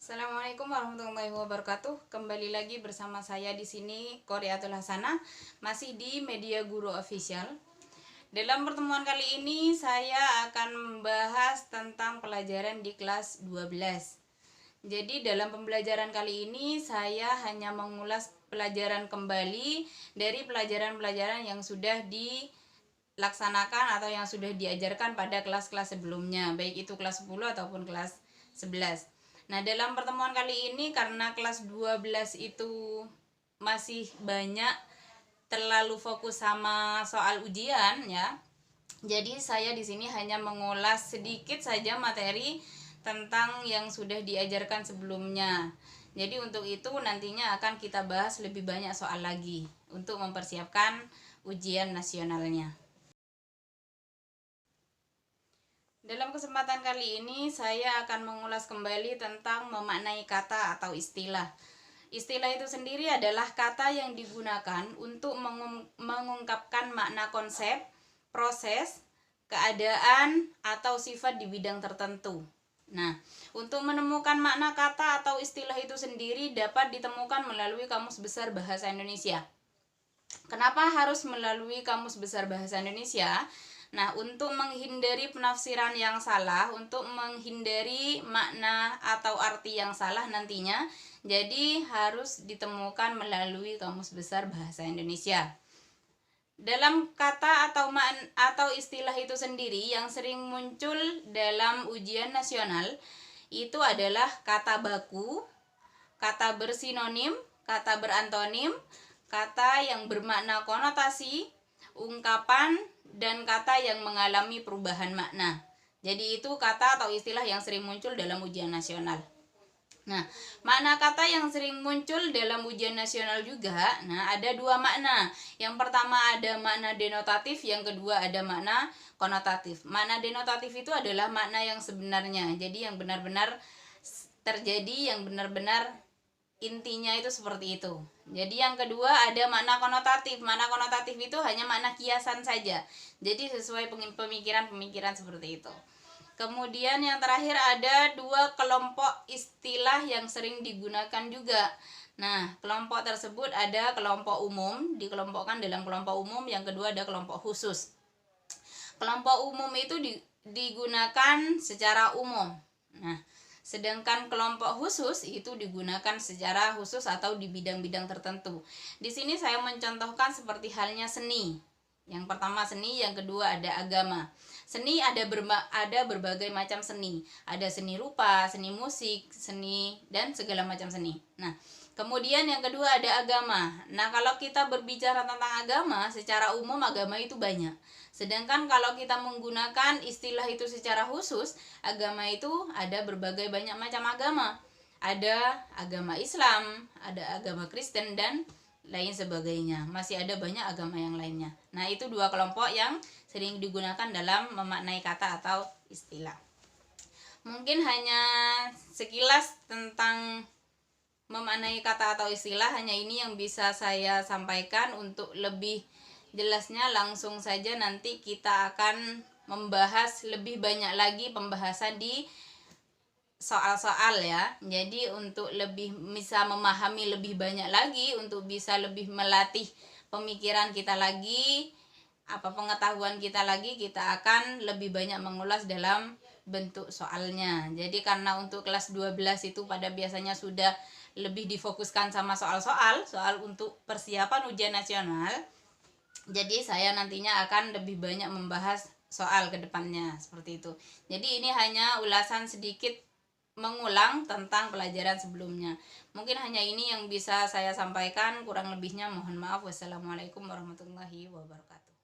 Assalamualaikum warahmatullahi wabarakatuh. Kembali lagi bersama saya di sini Qoriatul Hasanah, masih di Media Guru Official. Dalam pertemuan kali ini saya akan membahas tentang pelajaran di kelas 12. Jadi dalam pembelajaran kali ini saya hanya mengulas pelajaran kembali dari pelajaran-pelajaran yang sudah dilaksanakan atau yang sudah diajarkan pada kelas-kelas sebelumnya, baik itu kelas 10 ataupun kelas 11. Nah, dalam pertemuan kali ini karena kelas 12 itu masih banyak terlalu fokus sama soal ujian ya. Jadi saya di sini hanya mengulas sedikit saja materi tentang yang sudah diajarkan sebelumnya. Jadi untuk itu nantinya akan kita bahas lebih banyak soal lagi untuk mempersiapkan ujian nasionalnya. Dalam kesempatan kali ini saya akan mengulas kembali tentang memaknai kata atau istilah. Istilah itu sendiri adalah kata yang digunakan untuk mengungkapkan makna konsep, proses, keadaan, atau sifat di bidang tertentu. Nah, untuk menemukan makna kata atau istilah itu sendiri dapat ditemukan melalui Kamus Besar Bahasa Indonesia. Kenapa harus melalui Kamus Besar Bahasa Indonesia? Nah, untuk menghindari penafsiran yang salah, untuk menghindari makna atau arti yang salah nantinya, jadi harus ditemukan melalui Kamus Besar Bahasa Indonesia. Dalam kata atau istilah itu sendiri yang sering muncul dalam ujian nasional itu adalah kata baku, kata bersinonim, kata berantonim, kata yang bermakna konotasi, ungkapan, dan kata yang mengalami perubahan makna. Jadi itu kata atau istilah yang sering muncul dalam ujian nasional. Nah, makna kata yang sering muncul dalam ujian nasional juga, ada dua makna. Yang pertama ada makna denotatif, yang kedua ada makna konotatif. Makna denotatif itu adalah makna yang sebenarnya. Jadi yang benar-benar terjadi, yang benar-benar intinya itu seperti itu. Jadi yang kedua ada makna konotatif. Makna konotatif itu hanya makna kiasan saja. Jadi sesuai pemikiran-pemikiran seperti itu. Kemudian yang terakhir ada dua kelompok istilah yang sering digunakan juga. Nah, kelompok tersebut ada kelompok umum, dikelompokkan dalam kelompok umum, yang kedua ada kelompok khusus. Kelompok umum itu digunakan secara umum. Nah, sedangkan kelompok khusus itu digunakan secara khusus atau di bidang-bidang tertentu. Di sini saya mencontohkan seperti halnya seni. Yang pertama seni, yang kedua ada agama. Seni ada berbagai macam seni. Ada seni rupa, seni musik, seni dan segala macam seni. Nah, kemudian yang kedua ada agama. Nah, kalau kita berbicara tentang agama, secara umum agama itu banyak. Sedangkan kalau kita menggunakan istilah itu secara khusus, agama itu ada berbagai banyak macam agama. Ada agama Islam, ada agama Kristen, dan lain sebagainya. Masih ada banyak agama yang lainnya. Nah, itu dua kelompok yang sering digunakan dalam memaknai kata atau istilah. Mungkin hanya sekilas tentang memaknai kata atau istilah, hanya ini yang bisa saya sampaikan. Untuk lebih jelasnya langsung saja nanti kita akan membahas lebih banyak lagi pembahasan di soal-soal ya. Jadi untuk lebih bisa memahami lebih banyak lagi, untuk bisa lebih melatih pemikiran kita lagi, pengetahuan kita lagi, kita akan lebih banyak mengulas dalam bentuk soalnya. Jadi karena untuk kelas 12 itu pada biasanya sudah lebih difokuskan sama soal untuk persiapan ujian nasional. Jadi saya nantinya akan lebih banyak membahas soal ke depannya seperti itu. Jadi ini hanya ulasan sedikit mengulang tentang pelajaran sebelumnya. Mungkin hanya ini yang bisa saya sampaikan, kurang lebihnya mohon maaf. Wassalamualaikum warahmatullahi wabarakatuh.